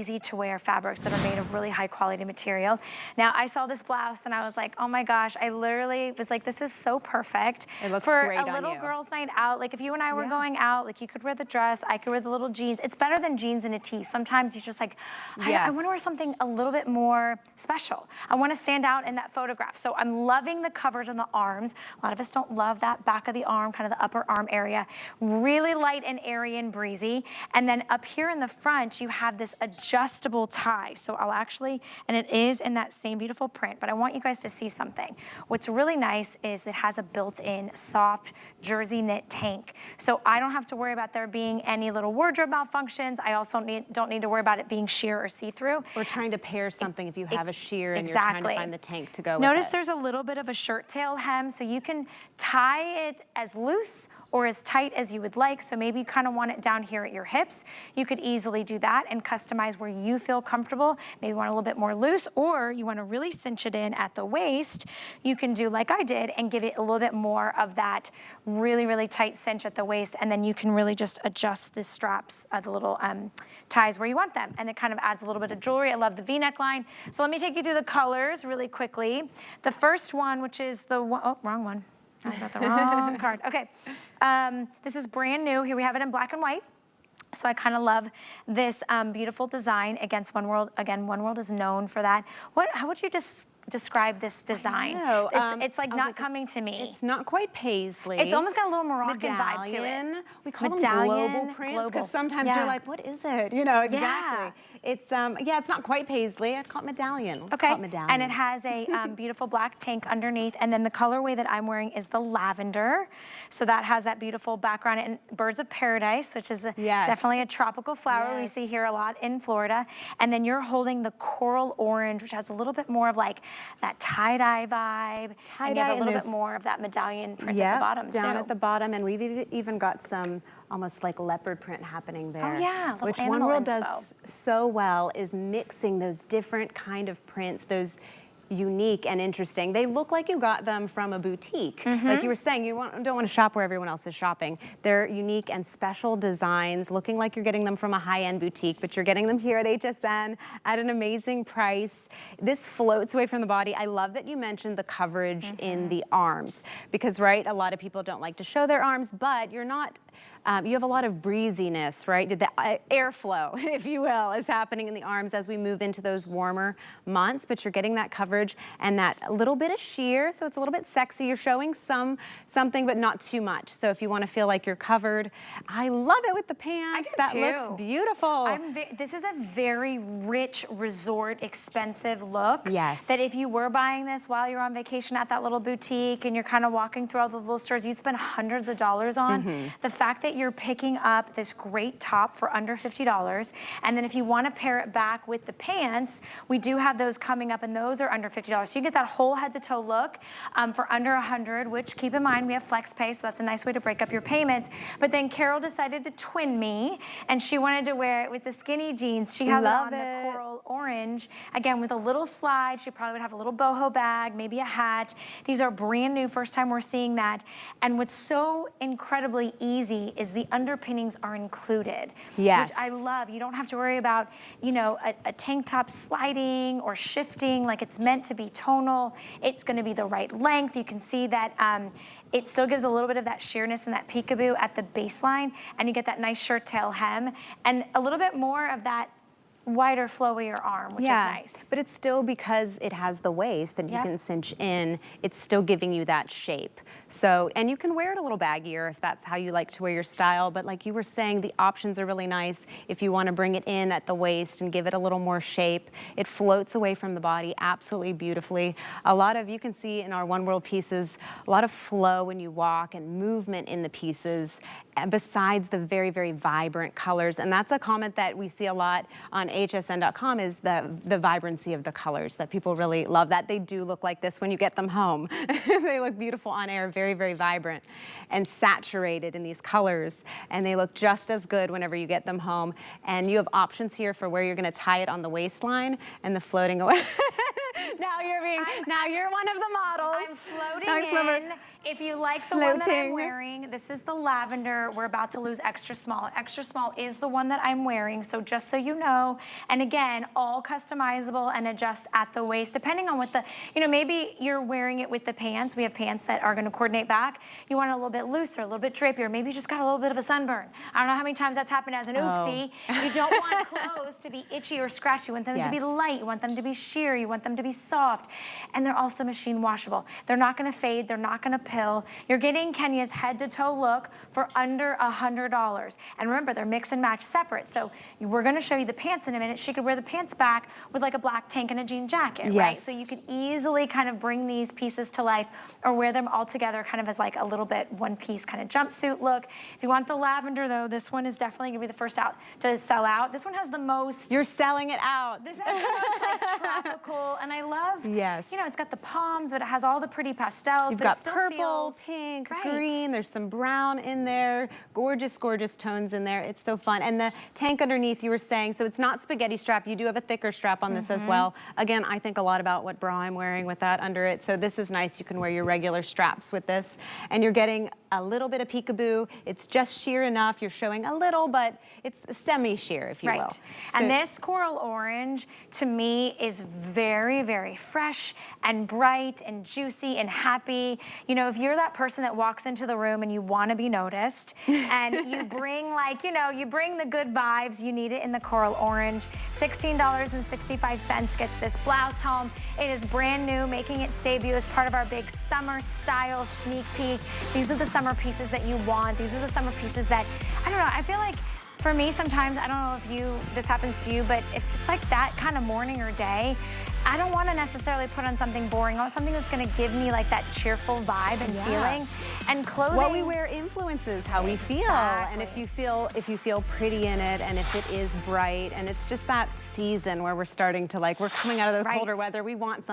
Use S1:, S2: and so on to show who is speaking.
S1: easy to wear fabrics that are made of really high quality material. Now I saw this blouse and I was like, oh my gosh, I literally was like, this is so perfect.
S2: It looks
S1: for
S2: great
S1: a
S2: on
S1: little
S2: you.
S1: girl's night out. Like if you and I were going out, like you could wear the dress, I could wear the little jeans. It's better than jeans and a tee. Sometimes you're just like, I want to wear something a little bit more special. I want to stand out in that photograph. So I'm loving the coverage on the arms. A lot of us don't love that back of the arm, kind of the upper arm area. Really light and airy and breezy. And then up here in the front, you have this adjustable tie. So I'll actually, and it is in that same beautiful print, but I want you guys to see something. What's really nice is it has a built-in soft jersey knit tank. So I don't have to worry about there being any little wardrobe malfunctions. I also don't need to worry about it being sheer or see-through.
S2: Or trying to pair something if you have a sheer and you're
S1: Exactly.
S2: trying to find the tank to go
S1: Notice
S2: with it.
S1: there's a little bit of a shirt tail hem, so you can tie it as loose or as tight as you would like. So maybe you kind of want it down here at your hips. You could easily do that and customize where you feel comfortable. Maybe you want a little bit more loose, or you want to really cinch it in at the waist. You can do like I did and give it a little bit more of that really, really tight cinch at the waist, and then you can really just adjust the straps, the little ties where you want them. And it kind of adds a little bit of jewelry. I love the V-neck line. So let me take you through the colors really quickly. The first one, which is the one, oh, wrong one. I got the wrong card. Okay, this is brand new. Here we have it in black and white. So I kind of love this beautiful design against One World. Again, One World is known for that. How would you describe this design? It's like not coming to me.
S2: It's not quite paisley.
S1: It's almost got a little Moroccan vibe to it.
S2: We call them global prints because sometimes you're like, what is it? You know, exactly. It's yeah, it's not quite paisley. I'd call it medallion. Let's call it medallion.
S1: And it has a beautiful black tank underneath, and then the colorway that I'm wearing is the lavender. So that has that beautiful background and birds of paradise, which is definitely a tropical flower we see here a lot in Florida. And then you're holding the coral orange, which has a little bit more of like that tie-dye vibe. And you have a little bit more of that medallion print at the bottom too.
S2: Down at the bottom, and we've even got some almost like leopard print happening there.
S1: Oh yeah,
S2: which One World does so well is mixing those different kind of prints, those unique and interesting. They look like you got them from a boutique. Like you were saying, you don't want to shop where everyone else is shopping. They're unique and special designs, looking like you're getting them from a high-end boutique, but you're getting them here at HSN at an amazing price. This floats away from the body. I love that you mentioned the coverage in the arms, because a lot of people don't like to show their arms, but you're not you have a lot of breeziness, right? The airflow, if you will, is happening in the arms as we move into those warmer months, but you're getting that coverage and that little bit of sheer, so it's a little bit sexy. You're showing something, but not too much. So if you want to feel like you're covered, I love it with the pants. That looks beautiful.
S1: This is a very rich resort, expensive look.
S2: Yes.
S1: That if you were buying this while you're on vacation at that little boutique and you're kind of walking through all the little stores you'd spend hundreds of dollars on, the fact that you're picking up this great top for under $50, and then if you want to pair it back with the pants, we do have those coming up, and those are under $50. So you get that whole head-to-toe look for under $100, which keep in mind we have flex pay, so that's a nice way to break up your payments. But then Carol decided to twin me, and she wanted to wear it with the skinny jeans. She has it on the coral orange, again with a little slide. She probably would have a little boho bag, maybe a hat. These are brand new, first time we're seeing that. And what's so incredibly easy is the underpinnings are included, which I love. You don't have to worry about, you know, a tank top sliding or shifting. Like, it's meant to be tonal. It's going to be the right length. You can see that it still gives a little bit of that sheerness and that peekaboo at the baseline, and you get that nice shirt tail hem and a little bit more of that wider, flowier arm, which is nice.
S2: But it's still, because it has the waist that you can cinch in, it's still giving you that shape. So, and you can wear it a little baggier if that's how you like to wear your style, but like you were saying, the options are really nice if you want to bring it in at the waist and give it a little more shape. It floats away from the body absolutely beautifully. A lot of, you can see in our One World pieces, a lot of flow when you walk and movement in the pieces, besides the very, very vibrant colors. And that's a comment that we see a lot on hsn.com, is the vibrancy of the colors, that people really love that. They do look like this when you get them home. They look beautiful on air, very, very vibrant and saturated in these colors. And they look just as good whenever you get them home. And you have options here for where you're gonna tie it on the waistline and the floating away. Now you're one of the models.
S1: I'm floating in. If you like the one that I'm wearing, this is the lavender. We're about to lose extra small. Extra small is the one that I'm wearing, so just so you know. And again, all customizable and adjust at the waist, depending on what the, maybe you're wearing it with the pants. We have pants that are gonna coordinate back. You want it a little bit looser, a little bit drapier. Maybe you just got a little bit of a sunburn. I don't know how many times that's happened as an oopsie. You don't want clothes to be itchy or scratchy. You want them to be light. You want them to be sheer. You want them to be soft. And they're also machine washable. They're not gonna fade. They're not gonna pill. You're getting Kenya's head to toe look for under $100. And remember, they're mix and match separate. So we're gonna show you the pants in a minute. She could wear the pants back with like a black tank and a jean jacket, right? So you could easily kind of bring these pieces to life or wear them all together kind of as like a little bit one piece kind of jumpsuit look. If you want the lavender though, this one is definitely gonna be the first out to sell out. This one has the most.
S2: You're selling it out.
S1: This has the most like tropical, and I love, it's got the palms, but it has all the pretty pastels.
S2: You've
S1: but
S2: got
S1: it still
S2: purple,
S1: feels
S2: pink, green, there's some brown in there, gorgeous, gorgeous tones in there. It's so fun. And the tank underneath, you were saying, so it's not spaghetti strap. You do have a thicker strap on this as well. Again, I think a lot about what bra I'm wearing with that under it. So this is nice. You can wear your regular straps with this. And you're getting a little bit of peekaboo. It's just sheer enough. You're showing a little, but it's semi-sheer, if you will. So,
S1: and this coral orange, to me, is very, very fresh and bright and juicy and happy. If you're that person that walks into the room and you want to be noticed and you bring you bring the good vibes, you need it in the coral orange. $16.65 gets this blouse home. It is brand new, making its debut as part of our big summer style sneak peek. These are the summer pieces that you want. These are the summer pieces that, I don't know, I feel like for me sometimes, I don't know if this happens to you, but if it's like that kind of morning or day, I don't want to necessarily put on something boring. I want something that's going to give me like that cheerful vibe and feeling. And clothing.
S2: What we wear influences how we feel. And if you feel pretty in it, and if it is bright, and it's just that season where we're starting to we're coming out of the colder weather, we want something